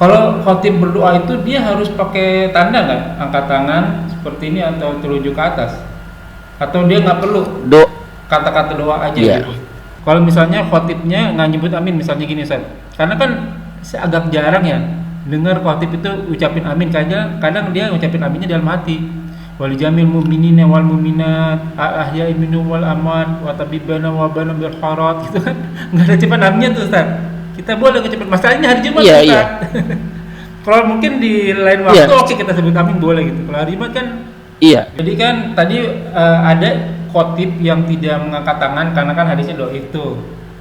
Kalau khotib berdoa itu dia harus pakai tanda nggak? Angkat tangan seperti ini atau telunjuk ke atas? Atau dia nggak perlu Do kata-kata doa aja ya. gitu? Kalau misalnya khotibnya nggak nyebut amin, misalnya gini Ustaz. Karena kan agak jarang ya dengar khotib itu ucapin amin, kadang dia ucapin aminnya dalam hati. Wal jamil mu'minina wal mu'minat ahya'i minhum wal amwat wa tabibana wa bana bil harat gitu kan. Enggak ada ucapan aminnya tuh Ustaz. Kita boleh ucapin, masalahnya hari Jumat Iya, Ustaz. iya. Kalau mungkin di lain waktu Iya. oke kita sebut amin boleh gitu. Kalau hari Jumat kan Iya. jadi kan tadi ada khotib yang tidak mengangkat tangan karena kan hadisnya dhaif itu.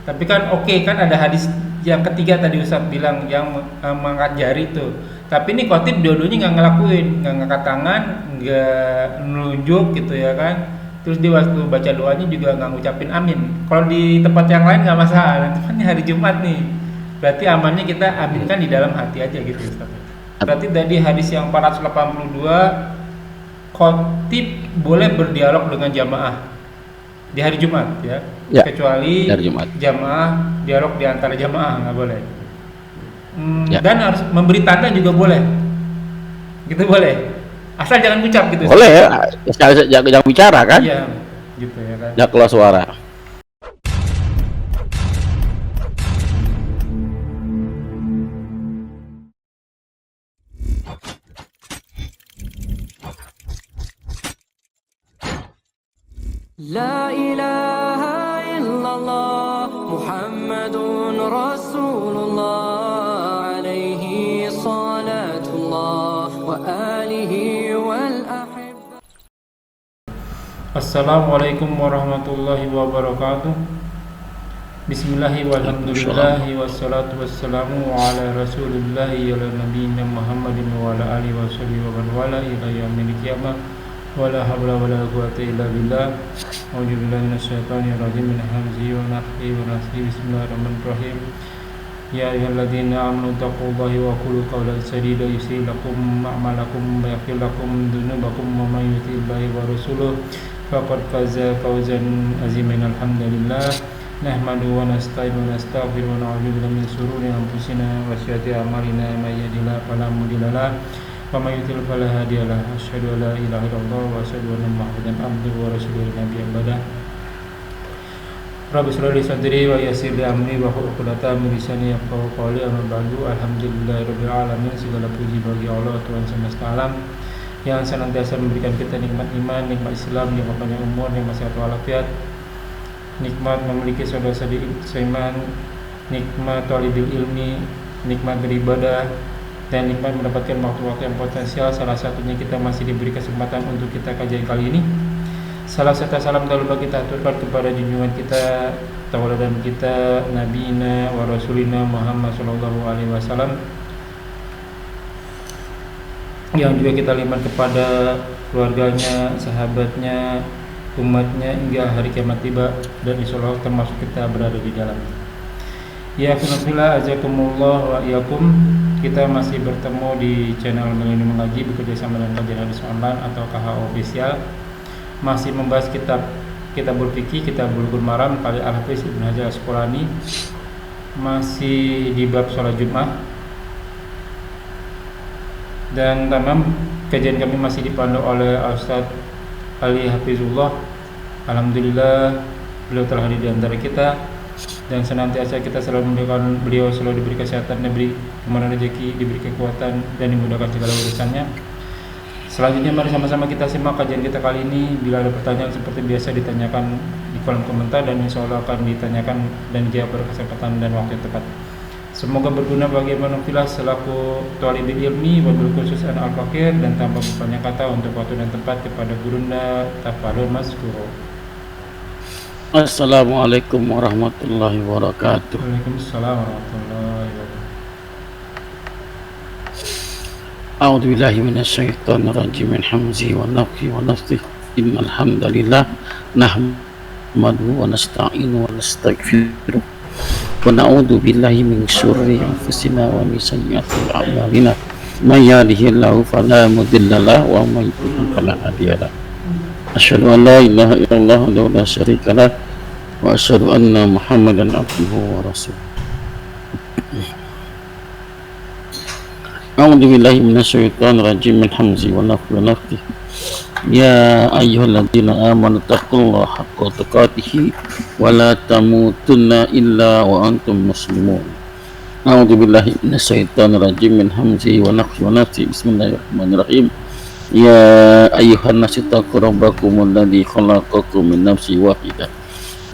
Tapi kan oke kan ada hadis yang ketiga tadi Ustaz bilang yang mengangkat jari itu. Tapi ini khotib dua-duanya nggak ngelakuin, nggak ngangkat tangan, nggak nunjuk gitu ya kan. Terus dia waktu baca doanya juga nggak ngucapin amin. Kalau di tempat yang lain nggak masalah. Tempatnya hari Jumat nih. Berarti amannya kita aminkan di dalam hati aja gitu Ustaz. Berarti tadi hadis yang 482 khotib boleh berdialog dengan jamaah di hari Jumat ya, Ya, kecuali hari Jumat. jamaah dialog di antara jamaah nggak boleh. Ya. Dan harus memberi tanda juga boleh, gitu boleh, asal jangan ucap gitu. Boleh ya, jangan bicara kan? Iya, gitu ya kan. Jangan keluar suara. La ilaha illallah Muhammadun Rasulullah alaihi salatullah wa alihi wal ahibba. Assalamualaikum warahmatullahi wabarakatuh. Bismillahi walhamdulillahi wassalatu wassalamu ala rasulillahi ala nabiyina Muhammadin wa ala alihi wa sahbihi wa man wala ila yaumil qiyamah. Wala haula wala quwwata illa billah. A'udzu billahi minasyaitonir rajim min hamzihi wa nafthihi wa nafthihi. Bismillahirrahmanirrahim. Ya ayyuhalladzina amanu taqullaha wa qulu qawlan sadida yuslih lakum a'malakum wa yaghfir lakum dhunubakum wa may yuti'illaha wa rasulahu faqad faza fawzan aziman. Alhamdulillah nahmadu wa nasta'inu wa nastaghfiru wa na'udzu billahi min shururi anfusina wa sayyiati a'malina may yahdihillahu fala mudilla lahu wa may yudlil fala hadiya lahu. Asyhadu an la ilaha illallah wa asyhadu anna Muhammadan abduhu wa rasuluhu nabiyyan ba'da. Rabbi shrah li sadri wa yassir li amri wa hlul 'uqdatam min lisani yafqahu qawli. Amma ba'du. Alhamdulillahirabbil alamin. Segala puji bagi Allah Tuhan semesta alam yang senantiasa memberikan kita nikmat iman, nikmat Islam, nikmat panjang umur, nikmat sehat walafiat, nikmat memiliki saudara-saudari seiman, nikmat thalibul ilmi, nikmat beribadah, dan nikmat mendapatkan waktu-waktu yang potensial. Salah satunya kita masih diberi kesempatan untuk kita kajian kali ini. Salah serta salam tak lupa kita aturkan kepada junjungan kita, tauladan kita, nabiyina wa rasulina Muhammad sallallahu alaihi wasallam, yang juga kita liman kepada keluarganya, sahabatnya, umatnya hingga hari kiamat tiba, dan insyaallah termasuk kita berada di dalamnya. Ya kunafillah azakumullah wa iyakum. Kita masih bertemu di channel Milenium Mengaji bekerja sama dengan Kajian Hadis Online atau KH Official. Masih membahas kitabul fikih, kitab Bulughul Maram karya Al-Hafiz Ibnu Hajar Asqalani. Masih di bab sholat Jumat. Dan tamam kajian kami masih dipandu oleh Ustaz Ali Hafizullah. Alhamdulillah beliau telah hadir di antara kita, dan senantiasa kita selalu mendoakan beliau selalu diberi kesehatan, diberi kemana rezeki, diberi kekuatan, dan dimudahkan segala urusannya. Selanjutnya mari sama-sama kita simak kajian kita kali ini. Bila ada pertanyaan seperti biasa ditanyakan di kolom komentar, dan insya Allah akan ditanyakan dan dijawab pada kesempatan dan waktu yang tepat. Semoga berguna bagi manfaat selaku thalibul ilmi, wabil khusus an al-fakir, dan tanpa berpanjang kata untuk waktu dan tempat kepada gurunda tafadhol mazkuro. Assalamualaikum warahmatullahi wabarakatuh. Waalaikumsalam warahmatullahi wabarakatuh. A'udzu billahi minasyaitonir rajim min hamzihi wa nafthihi wa nafthihi. Innal hamdalillah nahmaduhu wa nasta'inu wa nastaghfiruh wa na'udzu billahi min syururi anfusina wa min sayyiati a'malina. May yahdihillahu fala mudilla lahu wa may yudlil fala hadiya lahu. Asyhadu an la ilaha illallah wahdahu la syarika lah wa asyhadu anna Muhammadan abduhu wa rasuluh. أعوذ بالله من الشيطان الرجيم من حمزه ونفخه ونفثه يا أيها الذين آمنوا اتقوا الله حق تقاته ولا تموتن إلا وأنتم مسلمون أعوذ بالله من الشيطان الرجيم من حمزه ونفخه ونفثه بسم الله الرحمن الرحيم يا أيها الناس اتقوا ربكم الذي خلقكم من نفس واحدة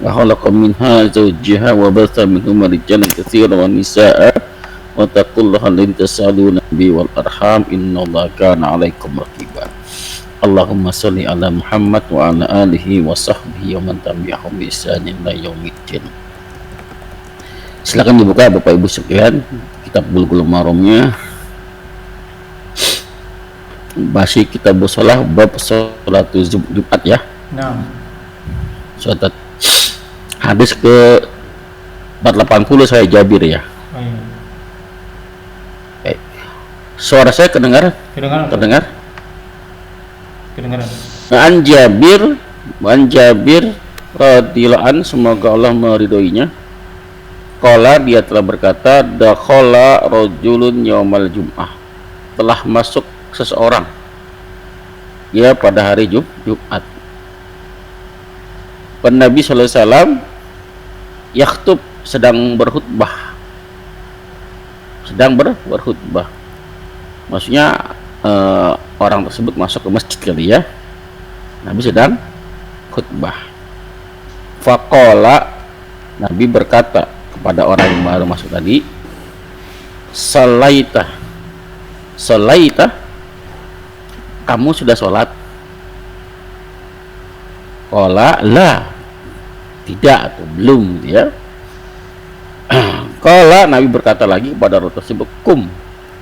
وخلق منها زوجها وبث منهما رجالا كثيرا ونساء واتقوا الله الذي تسألون به والأرحام إن الله كان عليكم رقيبا اللهم صل على محمد وعلى آله وصحبه ومن tabi'ahum bi ihsan ila yaumiddin. Silakan dibuka Bapak Ibu sekalian kitab Bulughul Maromnya, masih kitab shalah bab salat Jumat ya. Nah, Salat hadis ke 480 saya Jabir ya. oh iya. Suara saya kedengar? Kedengaran? Terdengar? Kedengaran. An Jabir radhiyallahu an, semoga Allah meridhoinya. Qala, dia telah berkata, dakhala rajulun yaumal jum'ah, telah masuk seseorang ya pada hari Jumat. Nabi sallallahu alaihi wasallam yakhtub, sedang berkhutbah. Maksudnya orang tersebut masuk ke masjid kali ya. Nabi sedang khutbah. Faqala, Nabi berkata kepada orang yang baru masuk tadi, Salaita, kamu sudah sholat? Qala la, tidak atau belum ya. Qala, Nabi berkata lagi kepada orang tersebut, kum,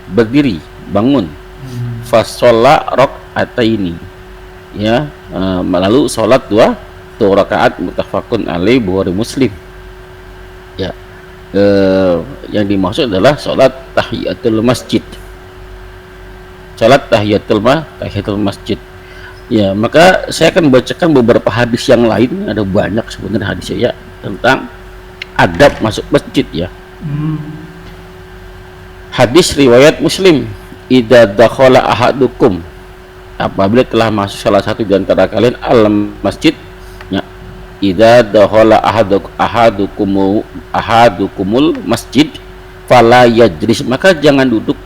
berdiri, bangun. Fasolla rakaataini ya, lalu sholat dua rakaat, muttafaqun alaih, Bukhari Muslim ya. Yang dimaksud adalah sholat tahiyatul masjid, sholat tahiyatul masjid ya. Maka saya akan bacakan beberapa hadis yang lain, ada banyak sebenarnya hadisnya ya, tentang adab masuk masjid ya. Hadis riwayat Muslim, idza dakhala ahadukum, apabila telah masuk salah satu di antara kalian al masjid ya, idza dakhala ahadukumul masjid fala yajlis, maka jangan duduk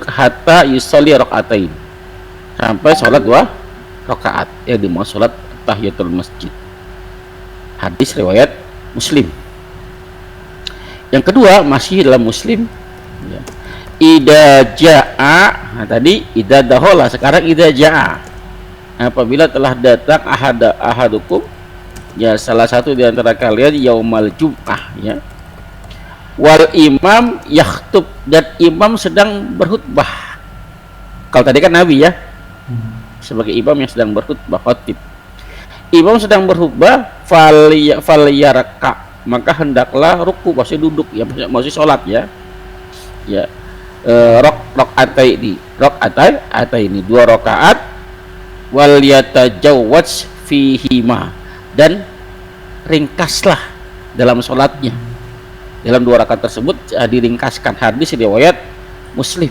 hatta yusolli rakaatain, sampai sholat 2 rakaat ya, dimaksud sholat tahiyatul masjid. Hadis riwayat Muslim. Yang kedua masih dalam Muslim ya. Ida ja'a, nah tadi ida dahola, sekarang ida ja'a, apabila telah datang ahadukum ya, salah satu di antara kalian yaumal jum'ah ya, wal imam yakhtub, dan imam sedang berkhutbah. Kalau tadi kan Nabi ya, sebagai imam yang sedang berkhutbah, khatib. Imam sedang berkhutbah, falyarka, maka hendaklah ruku, masih duduk ya, masih sholat ya. Ya, rakaataini 2 rakaat, wal yatajawwaz fihima, dan ringkaslah dalam sholatnya. Dalam 2 rakaat tersebut diringkaskan. Hadis riwayat Muslim.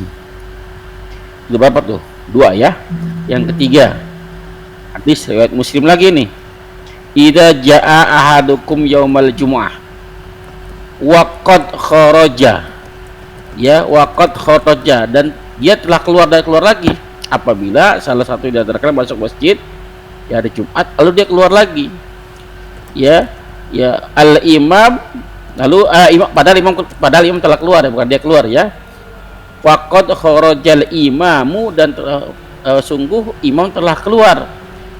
Itu berapa tuh? 2 ya. Yang ketiga hadis riwayat Muslim lagi nih, idza jaa ahadukum yaumal jumu'ah wa qad kharaja ya, wa qad kharaja, dan dia telah keluar lagi, apabila salah satu di antara kalian masuk masjid ya hari Jumat, lalu dia keluar lagi ya al imam, lalu padahal imam telah keluar ya, bukan dia keluar ya. Wa qad kharajal imamu, dan sungguh imam telah keluar.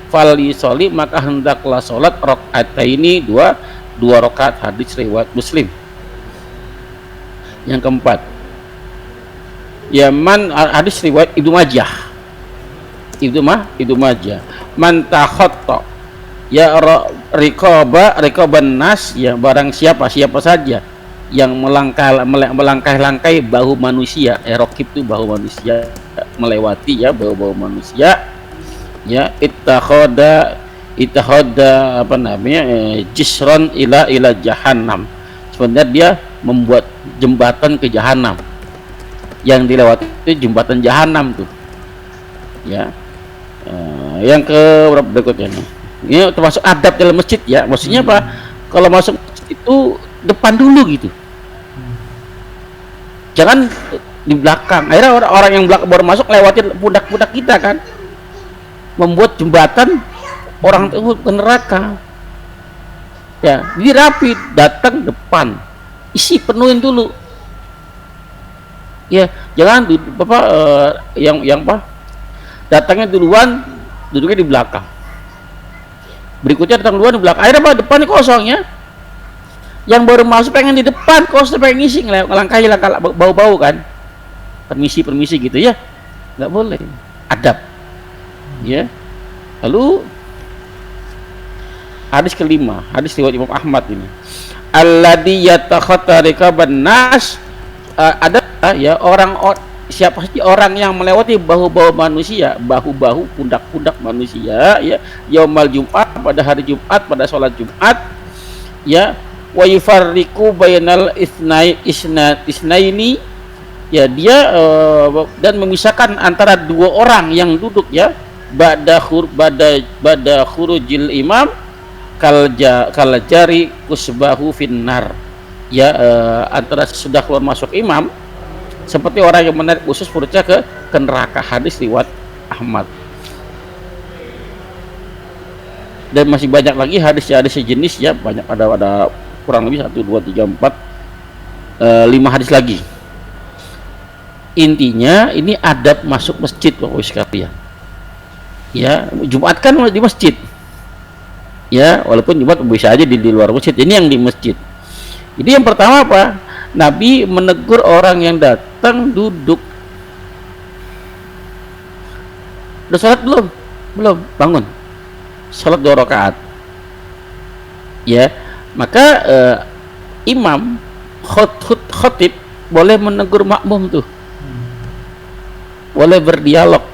Fal yusolli, maka hendaklah sholat rakaataini 2 rakaat. Hadis riwayat Muslim. Yang keempat ya, hadis riwayat Ibnu Majah, man takhatta ya riqaban nas ya, barang siapa saja yang melangkah-langkai bahu manusia, raqib itu bahu manusia, melewati ya bahu manusia ya, ittakhadha jisron ila jahannam, sebenarnya dia membuat jembatan ke jahanam yang dilewati itu jembatan jahanam tuh. Ya. Yang ke berikutnya nih. Ini termasuk adab dalam masjid ya. Maksudnya apa? Kalau masuk masjid itu depan dulu gitu. Jangan di belakang. Akhirnya orang yang belakang baru masuk lewatin pundak-pundak kita kan. Membuat jembatan orang itu ke neraka. Ya, jadi rapi, datang depan. Isi penuhin dulu. Ya, jangan yang apa? Datangnya duluan, duduknya di belakang. Berikutnya datang duluan di belakang. Akhirnya apa? Depannya kosong ya. Yang baru masuk pengen di depan, kosong pengen ngisi, ngelangkahi bau-bau kan. Permisi gitu ya. Nggak boleh. Adab. Ya. Lalu hadis kelima, hadis riwayat Imam Ahmad ini. Alladzi yatakhatta rikaban nas, ada ya siapa sih orang yang melewati bahu-bahu manusia, bahu-bahu pundak-pundak manusia ya, yaumal Jumat, pada hari Jumat, pada sholat Jumat ya, wa yufarriqu bainal isnaini ya, dia dan memisahkan antara dua orang yang duduk ya, ba'da khurujil imam kalajari kusbahu finnar ya, antara sudah keluar masuk imam seperti orang yang menarik usus perutnya ke neraka. Hadis riwayat Ahmad. Dan masih banyak lagi hadis sejenis ya, banyak, ada kurang lebih 1, 2, 3, 4 5 hadis lagi. Intinya ini adab masuk masjid Bapak sekalian. Ya, Jumat kan di masjid. Ya, walaupun Jumat bisa aja di luar masjid. Ini yang di masjid. Jadi yang pertama apa? Nabi menegur orang yang datang duduk. Udah sholat belum? Belum, bangun. Sholat 2 rakaat. Ya, maka imam khotib boleh menegur makmum tuh. Boleh berdialog.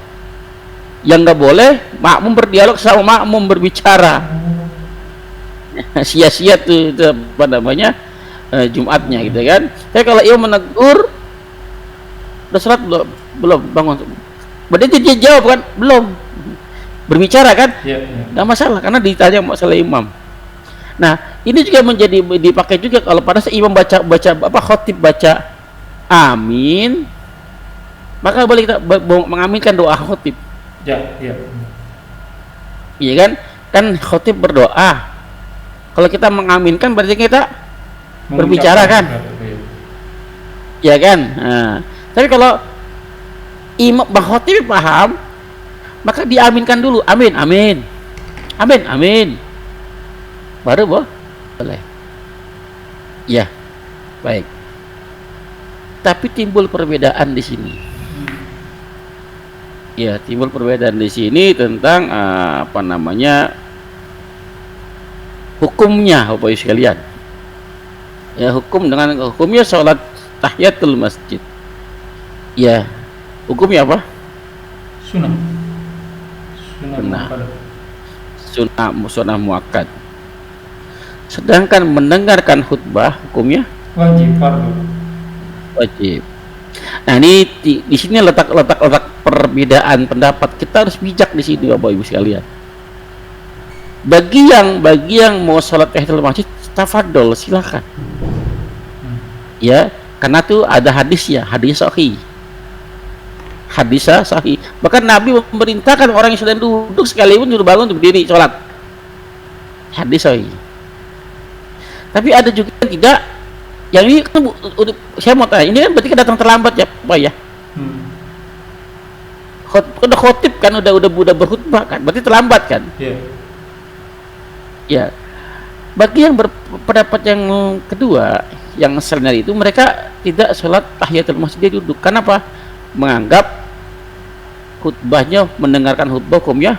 Yang nggak boleh makmum berdialog sama makmum berbicara. Sia-sia tuh apa namanya? Jumatnya gitu kan. Tapi kalau imam menegur, udah sholat belum, bangun, berarti dia jawab kan, belum, berbicara kan, nggak masalah karena ditanya masalah imam. Nah ini juga menjadi dipakai juga kalau pada saat imam baca apa, khotib baca amin, maka boleh kita mengaminkan doa khotib. Iya kan khotib berdoa, kalau kita mengaminkan berarti kita berbicara kan, ya kan. Nah, tapi kalau imam khotib paham, maka diaminkan dulu, amin, amin, amin, amin, baru boleh. Ya, baik. Tapi timbul perbedaan di sini. Ya, timbul perbedaan di sini tentang apa namanya, hukumnya, Bapak sekalian. Ya, hukumnya sholat tahiyatul masjid. Ya, hukumnya apa? Sunnah muakkad. Sedangkan mendengarkan khutbah hukumnya wajib. Nah ini di sini letak perbedaan pendapat. Kita harus bijak di sini Bapak Ibu sekalian. Bagi yang mau sholat tahiyatul masjid, tafadhol, silakan. Ya, karena tuh ada hadis sahih. Bahkan Nabi memerintahkan orang yang sedang duduk sekalipun suruh bangun untuk berdiri sholat. Hadis sahih. Tapi ada juga yang tidak. Yang ini kan saya mau tanya, ini kan berarti kan datang terlambat ya, Pak ya? Udah khotib kan, udah berkhutbah kan, berarti terlambat kan? Ya. Bagi yang berpendapat yang kedua, yang selain itu, mereka tidak sholat tahiyatul masjid, dia duduk. Kenapa? Menganggap khutbahnya, mendengarkan khutbah hukumnya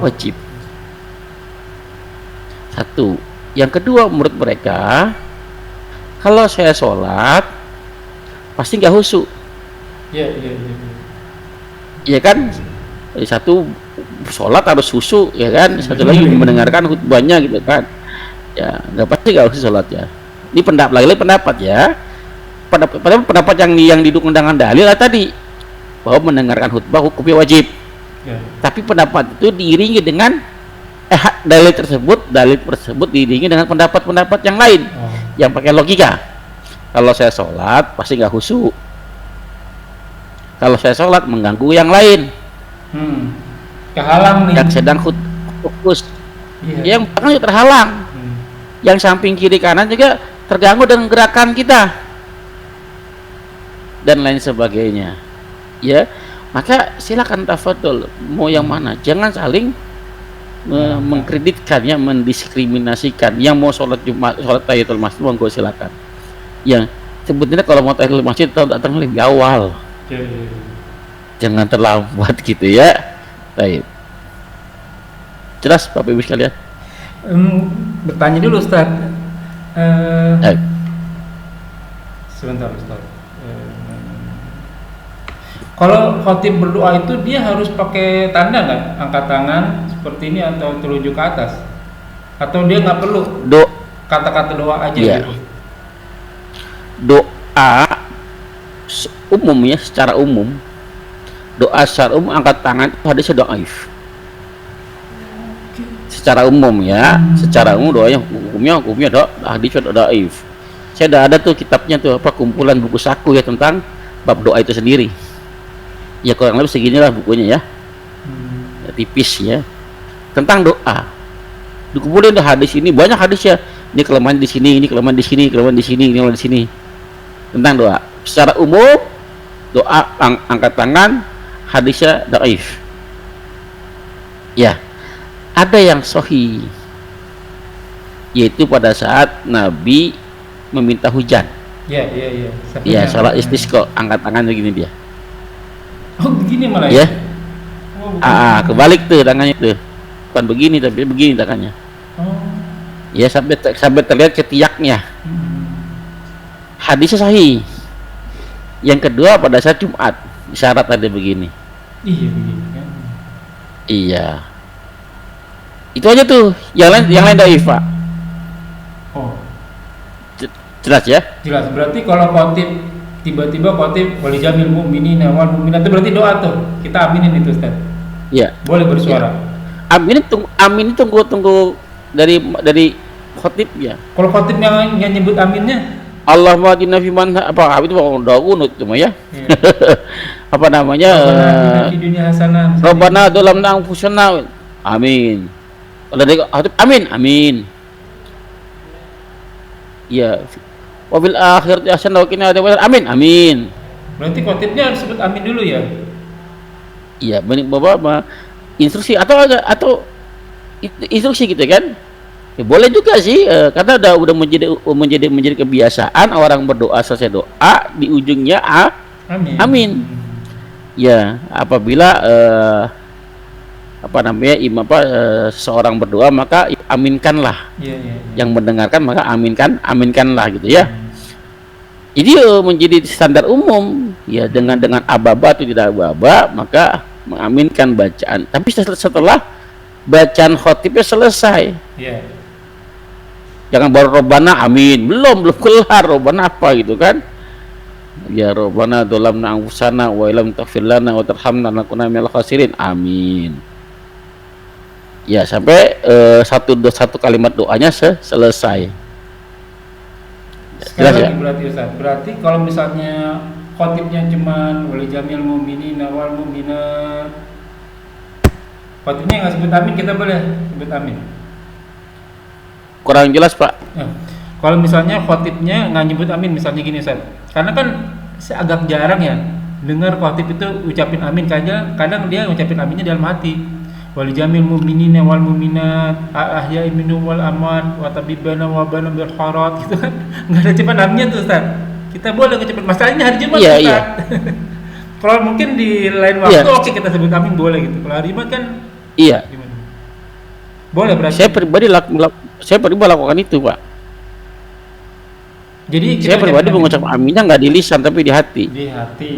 wajib. Satu. Yang kedua, menurut mereka, kalau saya sholat pasti nggak khusyuk. Iya kan? Jadi satu sholat harus khusyuk, ya kan? Satu lagi mendengarkan khutbahnya gitu kan? Ya, nggak pasti nggak khusyuk sholat ya. Ini lagi pendapat ya. pendapat yang didukung dengan dalil tadi bahwa mendengarkan khutbah hukumnya wajib. Ya. Tapi pendapat itu diiringi dengan dalil tersebut diiringi dengan pendapat-pendapat yang lain yang pakai logika. Kalau saya sholat pasti nggak khusyuk. Kalau saya sholat mengganggu yang lain. Kehalang nih. Yang sedang fokus. Iya. Yang belakang juga terhalang. Yang samping kiri kanan juga terganggu dengan gerakan kita dan lain sebagainya. Ya, maka silakan tafadhol mau yang mana. Jangan saling mengkreditkan, ya, mendiskriminasikan. Yang mau sholat Jumat, sholat tahiyatul masjid, monggo silakan. Yang sebetulnya kalau mau tahiyatul masjid datang lebih awal. Jangan terlambat gitu ya. Baik. Jelas Bapak Ibu sekalian? Bertanya dulu Ustaz. Sebentar Ustaz. Kalau khotib berdoa itu dia harus pakai tanda nggak? Angkat tangan seperti ini atau telunjuk ke atas? Atau dia nggak perlu? Kata-kata doa aja gitu? Doa umum ya, secara umum. Doa secara umum angkat tangan itu hadisnya dhaif. Secara umum ya, secara umum doanya hukumnya hadisnya dhaif. Saya ada tuh kitabnya tuh, apa, kumpulan buku saku ya tentang bab doa itu sendiri. Ya kurang lebih seginilah bukunya ya. Tipis ya. Tentang doa. Dikumpulin hadis ini, banyak hadisnya. Ini kelemahan di sini, ini kelemahan di sini, kelemahan di sini, ini kelemahan di sini. Tentang doa. Secara umum doa angkat tangan hadisnya dhaif. Ya. Ada yang sahih, yaitu pada saat Nabi meminta hujan. Ya, salat istisqa, angkat tangan begini dia. Oh, begini malah ya? Kebalik tuh tangannya tuh. Bukan begini tapi begini tangannya. Ya, sampai terlihat ketiaknya. Hadisnya sahih. Yang kedua pada saat Jumat, isyarat ada begini. Iya, begini kan. Iya. Itu aja tuh, yang lain dhaif, Pak. Jelas ya? Jelas. Berarti kalau khotib tiba-tiba khotib wali jamil mu'minina wal mu'minat, itu berarti doa tuh. Kita aminin itu, Ustaz. Iya. Boleh bersuara. Ya. Amin tunggu dari khotib ya. Kalau khotib yang nyebut aminnya Allahumma adina fiman apa itu doa kunut cuma ya. Apa namanya? Rabbana dzalamna anfusana. Amin. Kalau dari khotib amin. Ya. Wabil akhirati hasanah wa qina adzabannar. Amin. Berarti khotibnya harus sebut amin dulu ya? Iya, Bapak instruksi atau instruksi gitu kan? Ya, boleh juga sih, karena udah menjadi kebiasaan orang berdoa selesai doa di ujungnya amin. Ya, apabila seorang berdoa maka aminkanlah. Yang mendengarkan maka aminkanlah gitu ya. Jadi menjadi standar umum ya, dengan ababa atau tidak ababa maka mengaminkan bacaan. Tapi setelah bacaan khotibnya selesai. Jangan baru Robbana amin, belum kelar Robbana apa gitu kan. Ya Robbana dzalamna anfusana wa illam taghfir lana wa tarhamna lanakunanna minal khasirin, amin. Ya sampai satu kalimat doanya selesai. Sekali lagi berarti Ustaz, berarti kalau misalnya khotibnya cuman wali jamil mu'minina wal mu'minat, khotibnya nggak sebut amin, kita boleh sebut amin? Kurang jelas Pak. Kalau misalnya khotibnya nggak nyebut amin, misalnya gini Ustaz, karena kan agak jarang ya dengar khotib itu ucapin amin, kadang dia ucapin aminnya dalam hati. Wal jamil mu'minina wal mu'minat ahya'i minhum wal amwat wa tabibana wa bana bil harat gitu kan. Enggak ada ucapan aminnya tuh Ustaz. Kita boleh ngucapin, masalahnya hari Jumat Ustaz. Iya. Kalau mungkin di lain waktu oke kita sebut amin boleh gitu. Kalau hari Jumat kan gimana? Boleh berarti. Saya pribadi lakukan itu, Pak. Jadi saya pribadi mengucap aminnya nggak di lisan tapi di hati. Di hati.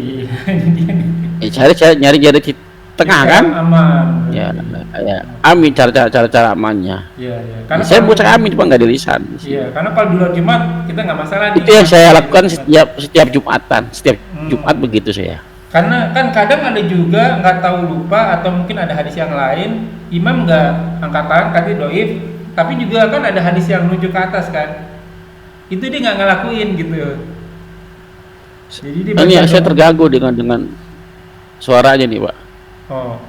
Nyari di tengah kan? Aman. Ya, Ya, amin cara amannya. Iya, iya. Karena Saya kalau- bukan amin cuma nggak di lisan. Iya, karena kalau di luar Jumat kita nggak masalah nih. Itu yang saya lakukan setiap Jumatan, setiap Jumat begitu saya. Karena kan kadang ada juga nggak tahu lupa atau mungkin ada hadis yang lain, imam nggak angkat tangan kata doif, tapi juga kan ada hadis yang nunjuk ke atas kan, itu dia nggak ngelakuin gitu. Jadi dia Ini baca saya doa. terganggu dengan suaranya nih Pak, Oh,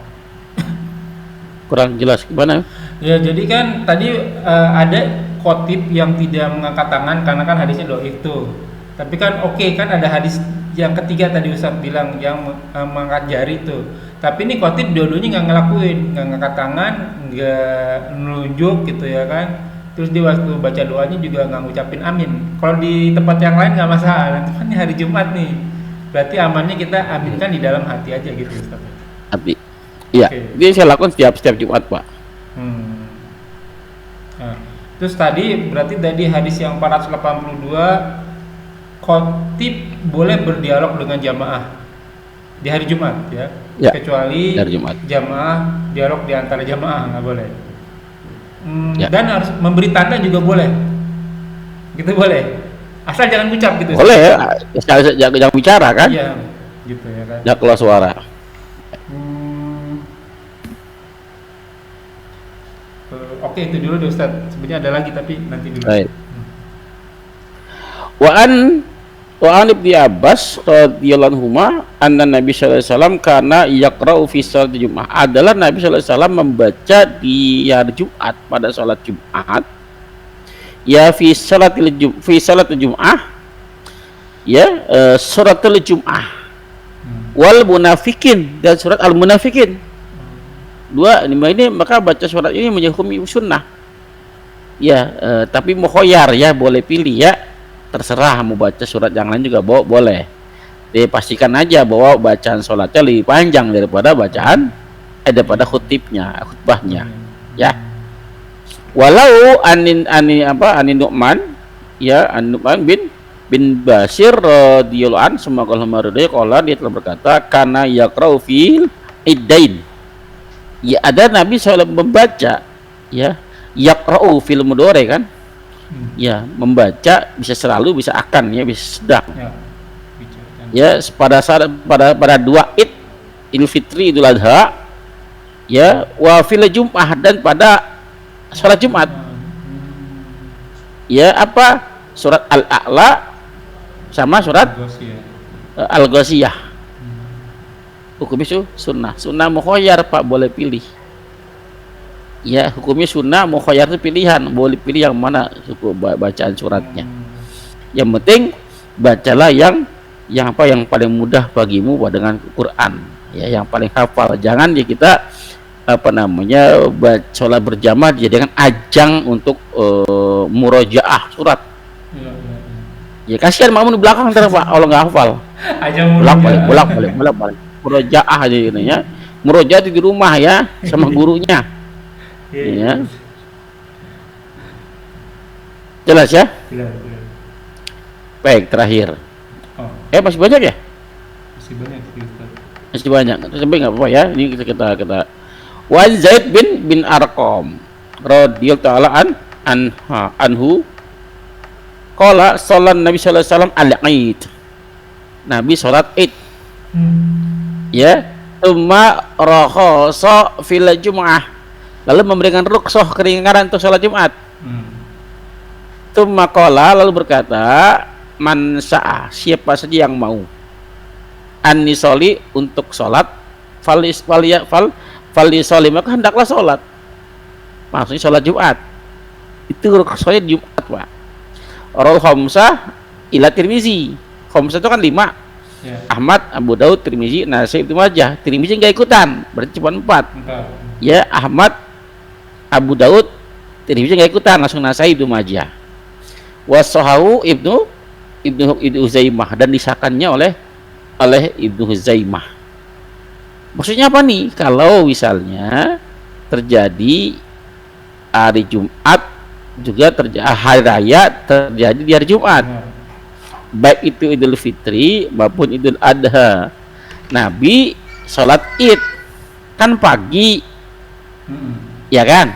kurang jelas gimana? ya jadi kan tadi ada khotib yang tidak mengangkat tangan karena kan hadisnya doif tuh. Tapi kan oke kan ada hadis yang ketiga tadi Ustaz bilang yang mengangkat jari tuh. Tapi ini khotib dua-duanya nggak ngelakuin, nggak ngangkat tangan, nggak nunjuk gitu ya kan. Terus di waktu baca doanya juga nggak ngucapin amin. Kalau di tempat yang lain nggak masalah. Tapi kan ini hari Jumat nih, berarti amannya kita aminkan di dalam hati aja gitu Ustaz. Tapi, iya, Oke. ini saya lakukan setiap Jumat Pak. Nah, terus tadi berarti tadi hadis yang 482 khotib boleh berdialog dengan jamaah di hari Jumat ya, Ya, kecuali di hari Jumat. jamaah dialog di antara jamaah nggak boleh. Ya. Dan harus memberi tanda juga boleh, gitu boleh, asal jangan ucap gitu. Boleh ya, jangan bicara kan? Iya, gitu ya kan. Jangan keluar suara. Oke itu dulu deh Ustaz. Sebenarnya ada lagi tapi nanti dulu. Baik. Wa an Ibnu Abbas radhiyallahu anhuma anna Nabi sallallahu alaihi wasallam kana yaqra'u fi shalat Jumat. Adalah Nabi sallallahu alaihi wasallam membaca di hari Jumat pada salat Jumat. Ya fi salatil Jum'ah. Ya, suratul Jum'ah. Wal munafikin dan surat al munafikin. Dua ini maka baca surat ini menjadi hukum sunnah. Ya, tapi mukhoyar ya, boleh pilih ya. Terserah mau baca surat yang lain juga boleh. Dipastikan aja bahwa bacaan sholatnya lebih panjang daripada daripada khutbahnya. Ya. Walau anin Nu'man ya, Nu'man bin Bashir radhiyallahu an semoga Allah meridai qala dia telah berkata kana yaqra'u fil iddain. Ya ada Nabi SAW membaca ya yaqra'u fil mudhari kan. Ya, membaca bisa selalu, bisa akan ya, bisa sedang. Ya, pada dua Id, Idul Fitri, Idul Adha, ya, wa fil Jum'ah dan pada salat Jumat. Ya, apa? Surat Al-A'la sama surat Al-Ghasyiyah. Hukumnya sunnah. Sunnah mukhoyar Pak, boleh pilih. Ya, hukumnya sunnah mukhoyar itu pilihan, boleh pilih yang mana suku bacaan suratnya. Yang penting bacalah yang paling mudah bagimu dengan Quran, ya, yang paling hafal. Jangan ya kita sholat berjamaah dijadikan ajang untuk murojaah surat. Ya kasihan makmum di belakang ntar Pak, kalau nggak hafal. Ajang bolak balik murojaah aja gitu ya. Murojaah di rumah ya sama gurunya. Ya. Jelas ya? Jelas. Baik, terakhir. Oh, Masih banyak ya? masih banyak sih Ustaz. Masih banyak. Tapi nggak apa-apa ya. Ini kita. Wan Zaid bin Arqam radhiyallahu ta'ala anhu qala sallan Nabi sallallahu alaihi wasallam al-Id. Nabi salat Id. Ya, tsumma rakhasa fil Jum'ah. Lalu memberikan rukhsah keringanan untuk sholat Jumat. Tsumma qala lalu berkata, man sa'a, siapa saja yang mau an-nisoli untuk sholat falisoli, maka hendaklah sholat. Maksudnya sholat Jumat. Itu rukhsahnya Jumat Pak. Rawal khamsah ila Tirmizi. Khamsah itu kan 5. Ya. Ahmad, Abu Daud, Tirmizi, Nasai, Ibnu Majah. Tirmizi enggak ikutan, berarti cuma 4. Ya, Ahmad, Abu Daud, Tirmizi enggak ikutan, langsung Nasai, Ibnu Majah. Wasahahu Ibnu Huzaimah dan disahkannya oleh Ibnu Huzaimah. Maksudnya apa nih? Kalau misalnya terjadi hari Jumat juga hari raya terjadi di hari Jumat, baik itu Idul Fitri maupun Idul Adha. Nabi sholat Id kan pagi, Ya kan?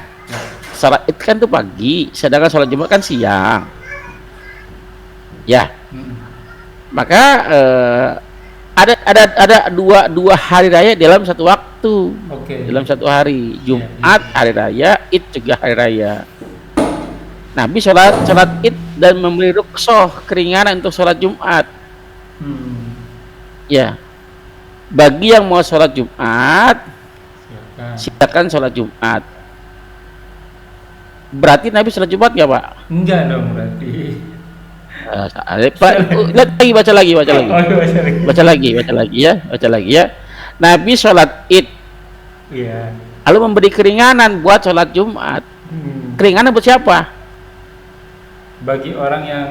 Salat Id kan tuh pagi, sedangkan sholat Jumat kan siang. Ya. Maka ada dua hari raya dalam satu waktu. Dalam satu hari. Jumat hari raya, Id juga hari raya. Nabi sholat Id dan memberi rukhsah keringanan untuk sholat Jumat. Ya. Bagi yang mau sholat Jumat, silakan sholat Jumat. Berarti Nabi sholat Jumat nggak, Pak? Enggak dong berarti. Pak, baca lagi ya. Nabi sholat Id, lalu memberi keringanan buat sholat Jumat. Keringanan buat siapa? Bagi orang yang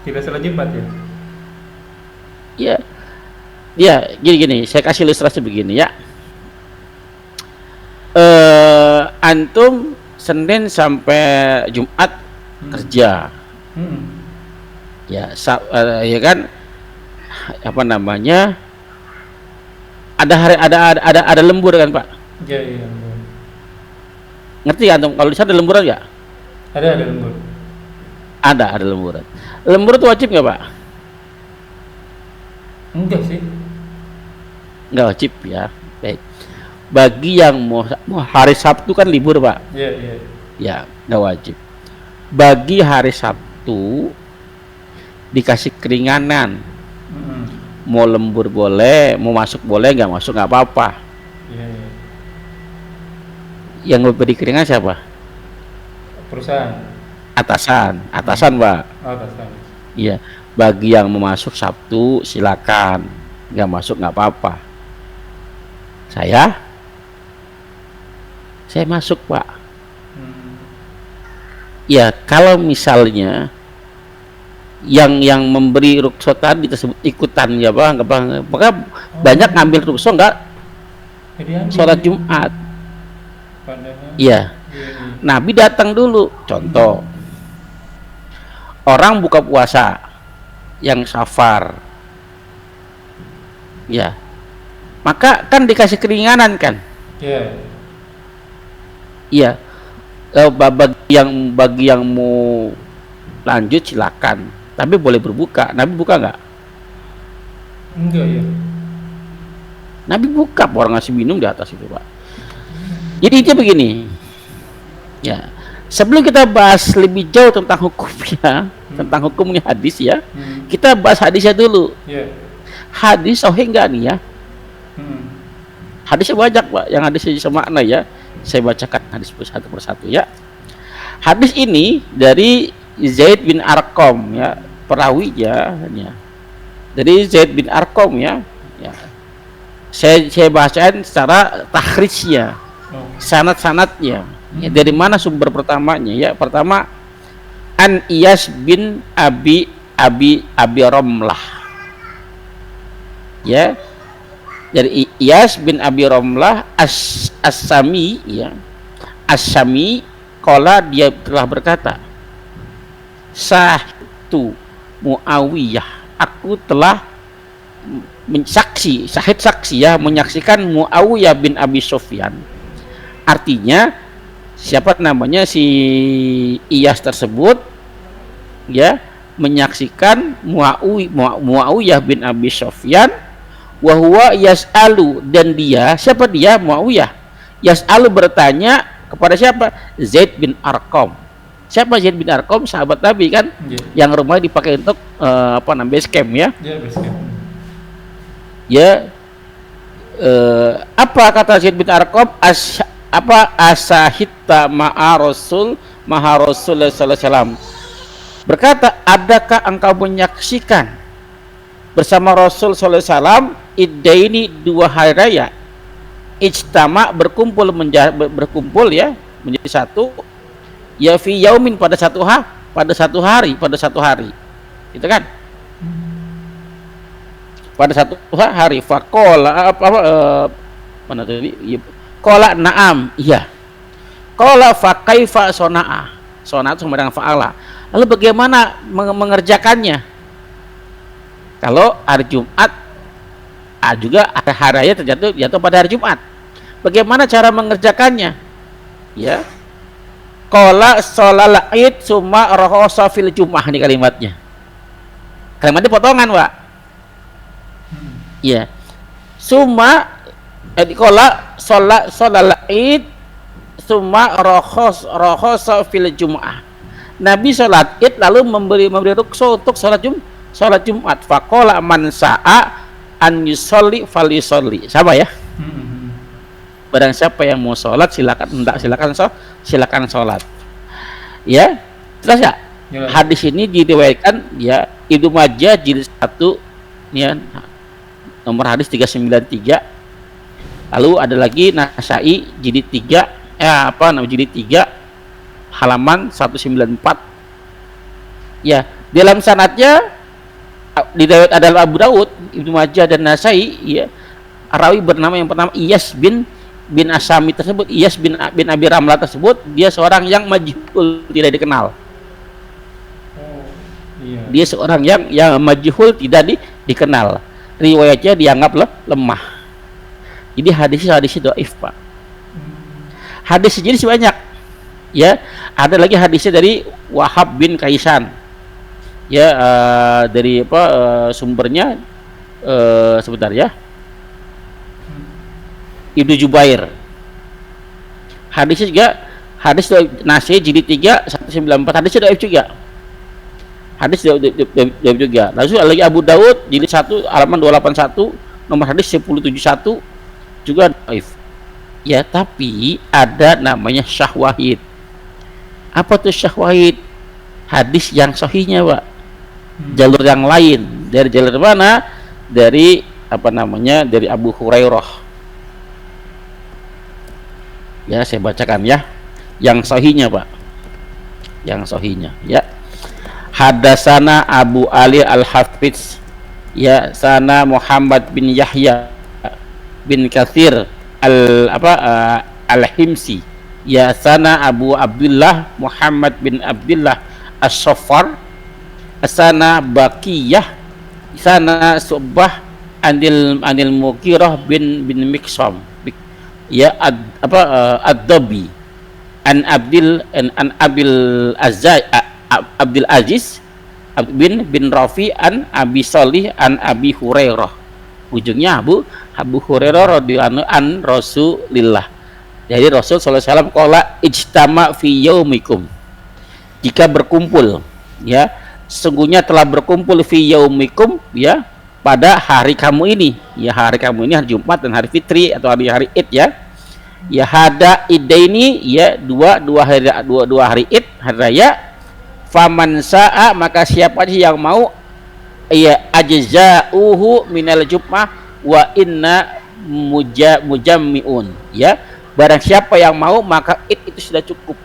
tidak sholat Jumat ya. Ya, gini. Saya kasih ilustrasi begini ya. Antum Senin sampai Jumat kerja. Ya, ya kan, apa namanya, ada lembur kan, Pak? Iya. Ngerti antum kalau di sana ada lemburan nggak? Ada lembur. Ada lemburan. Lembur itu wajib nggak, Pak? Enggak sih. Nggak wajib ya. Baik. Bagi yang mau hari Sabtu kan libur, Pak? Iya. Ya, nggak wajib. Bagi hari Sabtu dikasih keringanan. Mau lembur boleh, mau masuk boleh, nggak masuk nggak apa-apa. Iya. Yang memberi keringanan siapa? Perusahaan. Atasan, Pak. Atasan. Iya. Bagi yang mau masuk Sabtu silakan, nggak masuk nggak apa-apa. Saya masuk, Pak. Ya, kalau misalnya yang memberi rukhsah tadi tersebut ikutan ya, Bang, maka banyak ngambil rukhsah nggak sholat Jumat. Iya. Nabi datang dulu. Contoh, orang buka puasa yang safar, ya, maka kan dikasih keringanan kan? Iya. Bagi yang mau lanjut silakan, tapi boleh berbuka. Nabi buka nggak? Enggak ya. Nabi buka, orang ngasih minum di atas itu, Pak. Jadi itu begini. Ya, sebelum kita bahas lebih jauh tentang hukumnya, tentang hukumnya hadis ya, kita bahas hadisnya dulu. Hadis sahih nggak nih ya? Hadisnya banyak, Pak, yang hadisnya semakna ya. Saya bacakan hadis satu persatu ya. Hadis ini dari Zaid bin Arqam ya, perawi ya. Dari Zaid bin Arqam ya. Saya bacakan secara takhrijnya, sanad-sanadnya. Ya, dari mana sumber pertamanya ya? Pertama, An Iyas bin Abi Romlah. Ya. Dari Iyas bin Abi Romlah As-Sami ya. As-Sami qala, dia telah berkata, Sahtu Muawiyah, aku telah saksi ya, menyaksikan Muawiyah bin Abi Sufyan. Artinya siapa namanya si Iyas tersebut ya, menyaksikan Muawiyah bin Abi Sufyan, wa huwa yas'alu, dan dia, siapa dia? Muawiyah yas'alu, bertanya kepada siapa? Zaid bin Arqam. Siapa Zaid bin Arqam? Sahabat Nabi kan, yang rumahnya dipakai untuk base camp ya. Base camp. Ya, apa kata Zaid bin Arqam? Asahita maha Rasulullah sallallahu alaihi wasallam, berkata, adakah engkau menyaksikan bersama Rasul sallallahu alaihi wasallam iddaini, dua hari raya, ijtama, berkumpul ya, menjadi satu, ya fi yaumin, pada satu hari, gitu kan? Pada satu hari. Faqala mana tadi? Qala na'am, iya. Qala fa kaifa sona'a. Sona'a sama dengan fa'ala. Lalu bagaimana mengerjakannya? Kalau hari Jumat juga hari raya jatuh pada hari Jumat. Bagaimana cara mengerjakannya? Ya. Qala sholal id summa rakhasa fil jum'ah, ini kalimatnya. Kalimatnya potongan, Pak. Ya. Summa qala sholal id summa rakhasa fil jum'ah. Nabi sholat id lalu memberi rukhsah untuk sholat Jumat. Faqala man sa'a an yusolli falyusolli. Sama ya. Barang siapa yang mau sholat silakan sholat. Ya, jelas ya. Hadis ini diriwayatkan ya Ibnu Majah jilid 1 ya, nomor hadis 393. Lalu ada lagi Nasai jilid 3 jilid 3 halaman 194. Ya, dalam sanadnya diriwayat adalah Abu Daud, Ibnu Majah dan Nasai ya. Rawi bernama yang pertama Iyas bin Asami tersebut, Iyas bin Abi Ramlah tersebut, dia seorang yang majhul, tidak dikenal. Dia seorang yang majhul, tidak dikenal. Riwayatnya dianggap lemah. Jadi hadisnya dhaif, Pak. Hadis sejenis banyak. Ya, ada lagi hadisnya dari Wahab bin Kaisan. Ya, dari sumbernya sebentar ya. Ibnu Jubair. Hadisnya juga hadis Nasai jilid 3 194, hadisnya dhaif juga. Hadis dhaif juga. Lalu lagi Abu Daud jilid 1 halaman 281 nomor hadis 1071 juga dhaif. Ya, tapi ada namanya syahwahid. Apa tuh syahwahid? Hadis yang sahihnya, Pak. Jalur yang lain. Dari jalur mana? Dari dari Abu Hurairah. Ya, saya bacakan ya. Yang sahihnya, Pak. Yang sahihnya, ya. Hadatsana Abu Ali Al-Hafiz, ya, sana Muhammad bin Yahya bin Katsir Al-Himsi, ya, sana Abu Abdullah Muhammad bin Abdullah As-Saffar, sana Baqiyah, sana Subah anil Mughirah bin Miqsam, ya, ad-Dabi an Abdul Aziz bin Rafi an Abi Shalih an Abi Hurairah. Ujungnya Abu Hurairah radhiyallahu an Rasulillah. Jadi Rasul sallallahu alaihi wasallam qala ijtama fi yaumikum, jika berkumpul, ya, sesungguhnya telah berkumpul fi yaumikum, ya, pada hari kamu ini, ya, hari kamu ini hari Jumat dan hari Fitri atau hari Id, ya. Ya, hada idaini, ya, dua hari Id, hari raya. Faman sa'a, maka siapa saja yang mau, ya, ajza'uhu minal jum'ah wa inna mujammi'un, ya, barang siapa yang mau maka Id itu sudah cukup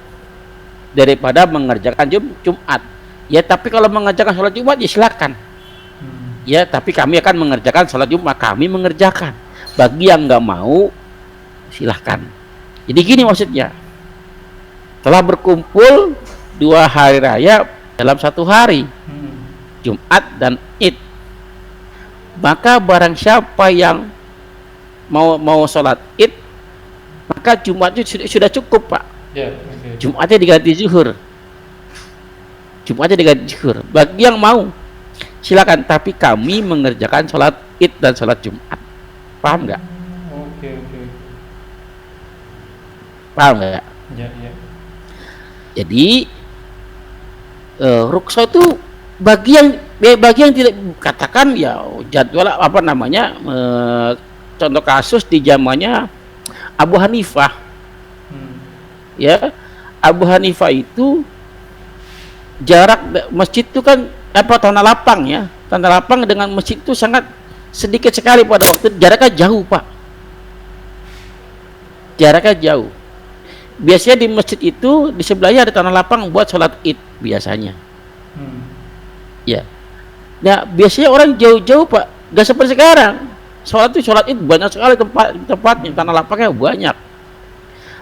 daripada mengerjakan Jumat. Ya, tapi kalau mengerjakan sholat Jumat ya silakan. Ya, tapi kami akan mengerjakan sholat Jumat, kami mengerjakan. Bagi yang nggak mau silahkan. Jadi gini maksudnya, telah berkumpul 2 hari raya dalam 1 hari, Jumat dan Id, maka barang siapa yang mau sholat Id, maka Jumat itu sudah cukup, Pak. Jumatnya diganti zuhur. Bagi yang mau silakan, tapi kami mengerjakan sholat Id dan sholat Jumat. Paham nggak? Paham nggak? Ya. Jadi rukhsah itu bagi yang tidak, katakan ya jadwal contoh kasus di zamannya Abu Hanifah. Ya, Abu Hanifah itu jarak masjid itu kan tanah lapang, ya. Tanah lapang dengan masjid itu sangat sedikit sekali pada waktu, jaraknya jauh, Pak. Jaraknya jauh. Biasanya di masjid itu di sebelahnya ada tanah lapang buat sholat Id biasanya. Ya. Nah, biasanya orang jauh-jauh, Pak. Gak seperti sekarang. Sholat Id banyak sekali tempatnya, tanah lapangnya banyak.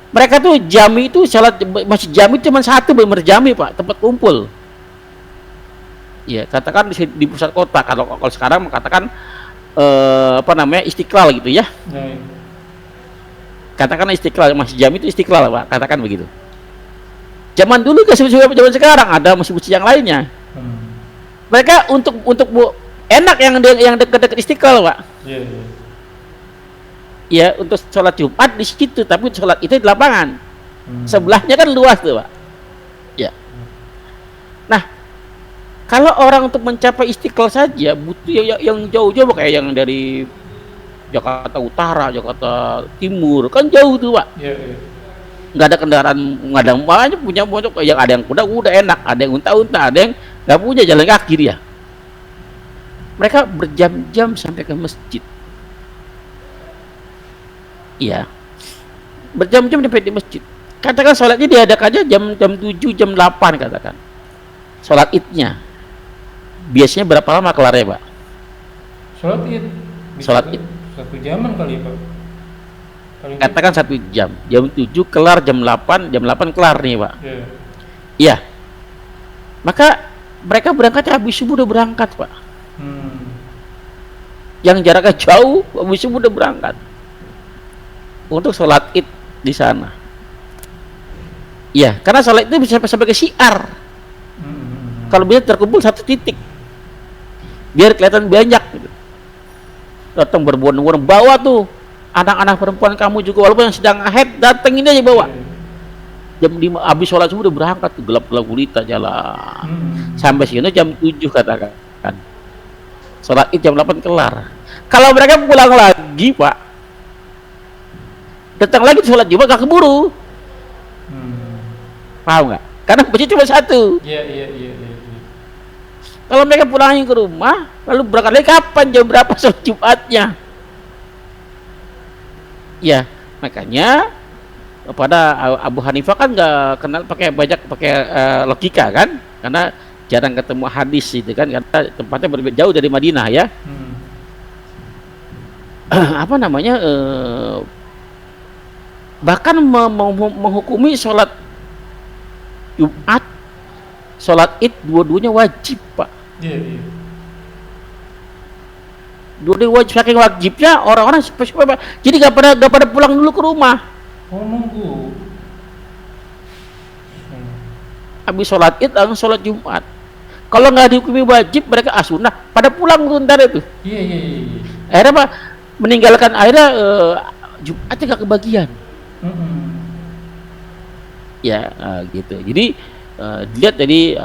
Mereka tuh jami itu sholat masjid jami cuma satu, bener jami, Pak, tempat kumpul. Ya, katakan di pusat kota. Kalau sekarang mengatakan Istiqlal gitu, ya. katakan Istiqlal, masjid Jami itu Istiqlal Pak, katakan begitu. Zaman dulu ke zaman sekarang ada masjid-masjid yang lainnya. Mereka untuk enak yang dekat-dekat Istiqlal Pak. Iya, iya. Ya untuk sholat Jumat di situ, tapi sholat itu di lapangan. Sebelahnya kan luas tuh Pak. Ya. Nah, kalau orang untuk mencapai Istiqlal saja butuh yang jauh-jauh kayak yang dari Jakarta Utara, Jakarta Timur, kan jauh tuh Pak. Iya, iya. Nggak ada kendaraan, nggak ada banyak punya yang ada yang kuda enak, ada yang unta, ada yang nggak punya jalan kaki dia. Mereka berjam-jam sampai ke masjid. Iya, berjam-jam sampai di masjid. Katakan sholatnya diadakan aja jam 7, jam 8 katakan. Sholat idnya biasanya berapa lama kelarnya Pak? Sholat id. Sholat id 1 jaman kali Pak. Katakan 1 jam, jam 7 kelar, jam 8 kelar nih Pak. Iya. Iya. Maka mereka berangkat habis subuh udah berangkat Pak. Yang jaraknya jauh habis subuh udah berangkat untuk sholat id di sana. Iya, karena sholat itu bisa sebagai syiar. Kalau bisa terkumpul satu titik, biar kelihatan banyak. Gitu. Datang berbondong-bondong bawa tuh anak-anak perempuan kamu juga, walaupun yang sedang haid datang ini aja bawa. Jam 5 habis sholat subuh udah berangkat tuh, gelap-gelap gulita jalan sampai sini jam 7 katakan. Sholat id jam 8 kelar. Kalau mereka pulang lagi Pak, datang lagi sholat Jumat gak keburu. Paham nggak? Karena masjid cuma satu. Iya, iya, iya, iya. Kalau mereka pulangin ke rumah, lalu berangkat lagi kapan, jam berapa sholat Jumatnya? Ya, makanya pada Abu Hanifah kan nggak kenal pakai logika kan, karena jarang ketemu hadis itu kan, karena tempatnya berbeda jauh dari Madinah ya. Apa namanya? Bahkan menghukumi sholat Jumat, sholat id dua-duanya wajib Pak. Iya, iya. Dua-duanya wajib, saking wajibnya orang-orang jadi gak pada pulang dulu ke rumah. Oh, nunggu. Habis sholat id langsung sholat Jumat. Kalau nggak dihukumi wajib, mereka sunnah pada pulang sebentar itu. Iya, iya, iya. Akhirnya Pak meninggalkan akhirnya Jumatnya gak kebagian. Ya gitu. Jadi dilihat tadi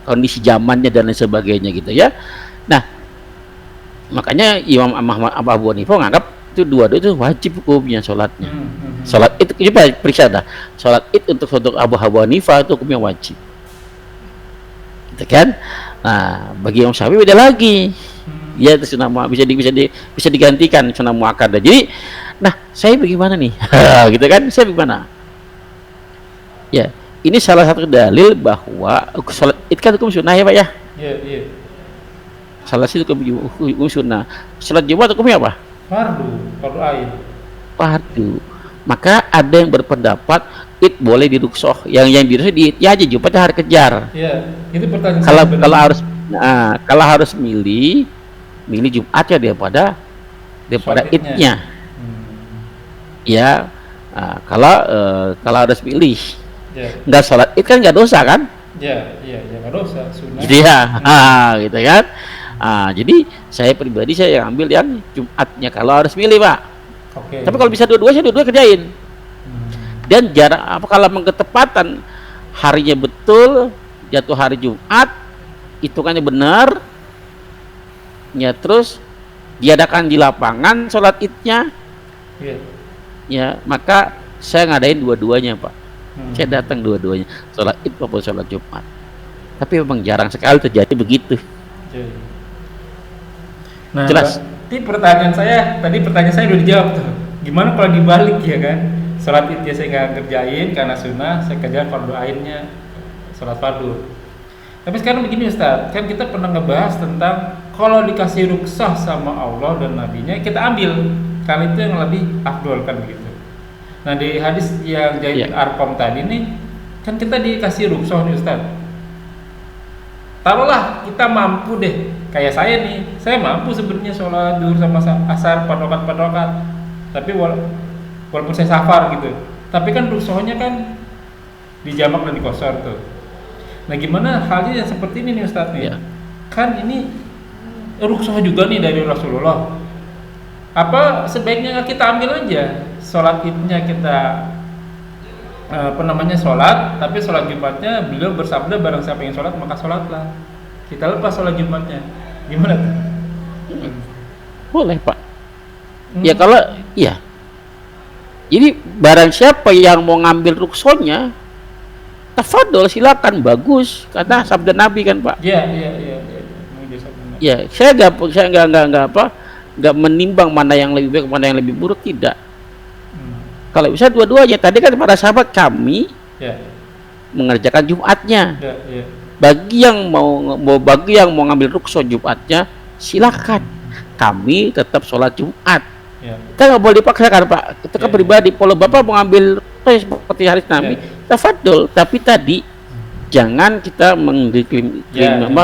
kondisi zamannya dan lain sebagainya gitu ya. Nah, makanya Imam Abu Hanifah menganggap itu dua-dua itu wajib hukumnya sholatnya. Sholat itu coba periksa dah. Sholat itu untuk Abu Hanifah itu hukumnya wajib. Gitu kan? Nah, bagi Imam Syafi'i beda lagi. Ya itu sunnah bisa digantikan sunnah muakkadah. Jadi, nah saya bagaimana nih? Gitu kan? Saya bagaimana? Ya, ini salah satu dalil bahwa sholat id kan hukum sunnah ya Pak ya? Iya, iya. Salah satu hukum sunnah. Sholat Jumat hukumnya apa? Fardu ain. Fardu. Maka ada yang berpendapat id boleh di rukhsah. Yang dirusah di id ya aja, Jumatnya hari kejar. Iya, itu pertanyaan kalau harus milih Jumatnya daripada idnya. Ya, kalau harus pilih, nggak sholat id kan nggak dosa kan? Iya, nggak dosa. Sunnah. Gitu ya, gitu kan? Jadi saya pribadi saya ambil yang Jumatnya kalau harus milih Pak. Okay. Tapi kalau bisa dua-dua kerjain. Dan jarak kalau ketepatan harinya betul jatuh hari Jumat, hitungannya benar. Ya terus diadakan di lapangan sholat idnya. Ya maka saya ngadain dua-duanya Pak. Saya datang dua-duanya, sholat id maupun sholat Jumat. Tapi memang jarang sekali terjadi begitu. Nah, jelas. Pertanyaan saya udah dijawab tuh. Gimana kalau dibalik ya kan? Sholat id saya nggak kerjain karena sunnah, saya kerjain fardu ainnya, sholat fardu. Tapi sekarang begini Ustaz, kan kita pernah ngebahas tentang kalau dikasih rukhsah sama Allah dan Nabi-Nya kita ambil, karena itu yang lebih afdol kan begitu. Nah di hadis yang Zaid bin Arqam tadi nih, kan kita dikasih rukhsah nih Ustaz. Taruhlah kita mampu deh, kayak saya nih, saya mampu sebenarnya sholat duhur sama asar 4 rakaat. Tapi walaupun saya safar gitu, tapi kan ruksohnya kan dijamak dan dikosor tuh. Nah gimana halnya yang seperti ini nih Ustadz nih? Ya. Kan ini ruksoh juga nih dari Rasulullah. Apa sebaiknya kita ambil aja sholat idnya kita sholat, tapi sholat Jumatnya beliau bersabda barang siapa yang sholat maka sholatlah. Kita lepas sholat Jumatnya. Gimana tuh? Boleh Pak. Ya kalau iya. Jadi barang siapa yang mau ngambil ruksonya, tafadhol silakan, bagus kata sabda Nabi kan Pak. Iya. Ya, saya nggak menimbang mana yang lebih baik mana yang lebih buruk, tidak. Kalau bisa dua-duanya. Tadi kan para sahabat kami mengerjakan Jumatnya. Ya. Bagi yang mau ngambil rukso Jumatnya, silakan. Kami tetap sholat Jumat. Kita nggak boleh dipaksakan Pak. Kita pribadi, kalau Bapak mau ngambil seperti hari Nabi, tafadhol. Tapi tadi jangan kita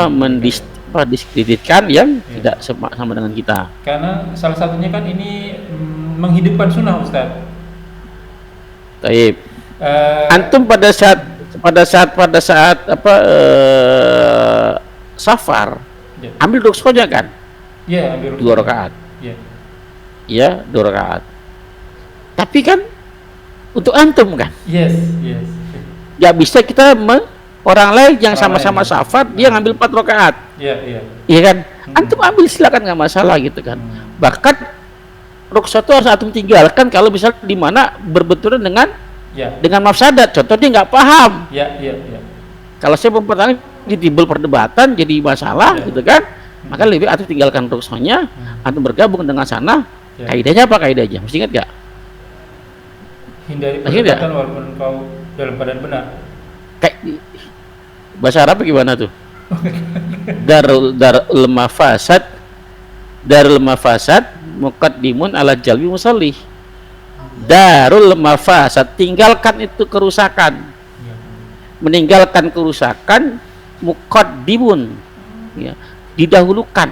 mendiskreditkan yang tidak sama dengan kita. Karena salah satunya kan ini menghidupkan sunnah Ustaz. Taib. Antum pada saat safar, ambil ruksonya kan? Iya, ambil 2 rakaat. Iya, 2 rakaat. Tapi kan untuk antum kan? Yes. Gak bisa kita orang lain yang sama-sama safar dia ngambil 4 rakaat. Iya kan? Antum ambil silakan, nggak masalah gitu kan. Bahkan rukso itu harus antum tinggalkan kalau misalnya di mana berbenturan dengan mafsadat. Contoh dia nggak paham. Kalau saya mempertahankan jadi timbul perdebatan, jadi masalah gitu kan. Maka lebih antum tinggalkan ruksonya, antum bergabung dengan sana. Kaidahnya apa kaidahnya? Mesti ingat gak? Hindari perdebatan walaupun kau dalam keadaan benar. Kayak bahasa Arab gimana tuh? Darul mafasad muqaddimun ala jalbi musalli. Darul mafasad, tinggalkan itu kerusakan. Meninggalkan kerusakan muqaddimun, ya, didahulukan,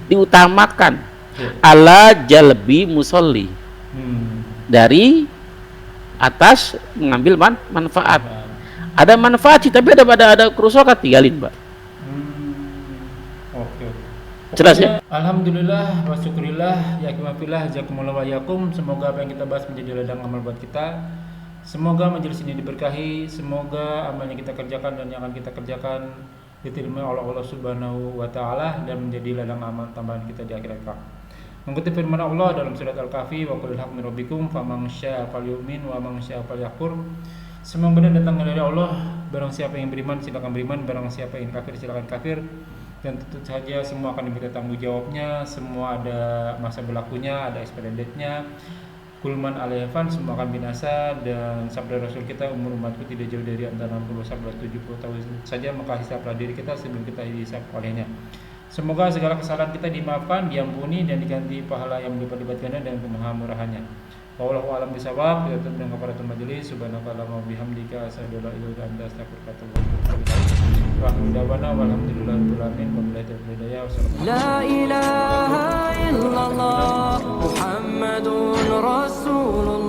diutamakan ala jalbi musalli, dari atas mengambil manfaat. Ada manfaat sih, tapi ada kerusakan, tinggalin Pak. Oke. Jelas ya? Alhamdulillah wa syukurillah, yakimafillah, jazakumullah wa yakum. Semoga apa yang kita bahas menjadi ladang amal buat kita. Semoga majelis ini diberkahi. Semoga amal yang kita kerjakan dan yang akan kita kerjakan diterima oleh Allah Subhanahu wa taala dan menjadi ladang amal tambahan kita di akhirat kelak. Mengutip firman Allah dalam surat Al-Kahfi, wa qul haq min rabbikum faman syaa'a falyu'min wa man syaa'a falyakfur. Semua benar datang dari Allah. Barang siapa yang beriman silakan beriman, barang siapa yang kafir silakan kafir. Dan tentu saja semua akan diminta tanggung jawabnya. Semua ada masa berlakunya, ada expiry date-nya. Kulman alaihafan, semua akan binasa. Dan sabda Rasul kita, umur umatku tidak jauh dari antara 60 sampai 70 tahun saja, maka hisablah diri kita sebelum kita dihisab olehnya. Semoga segala kesalahan kita dimaafkan, diampuni, dan diganti pahala yang berlipat-lipat ganda dan kemahamurahannya. Wallahu a'lam bishawab. Kita tutup dengan kafaratul majelis. Subhanakallahumma wa bihamdika asyhadu an la ilaha illa anta astaghfiruka wa atubu ilaik. Wa akhiru da'wana walhamdulillahirabbil alamin. Wabillahi taufiq wal hidayah. La ilaha illallah Muhammadun Rasulullah.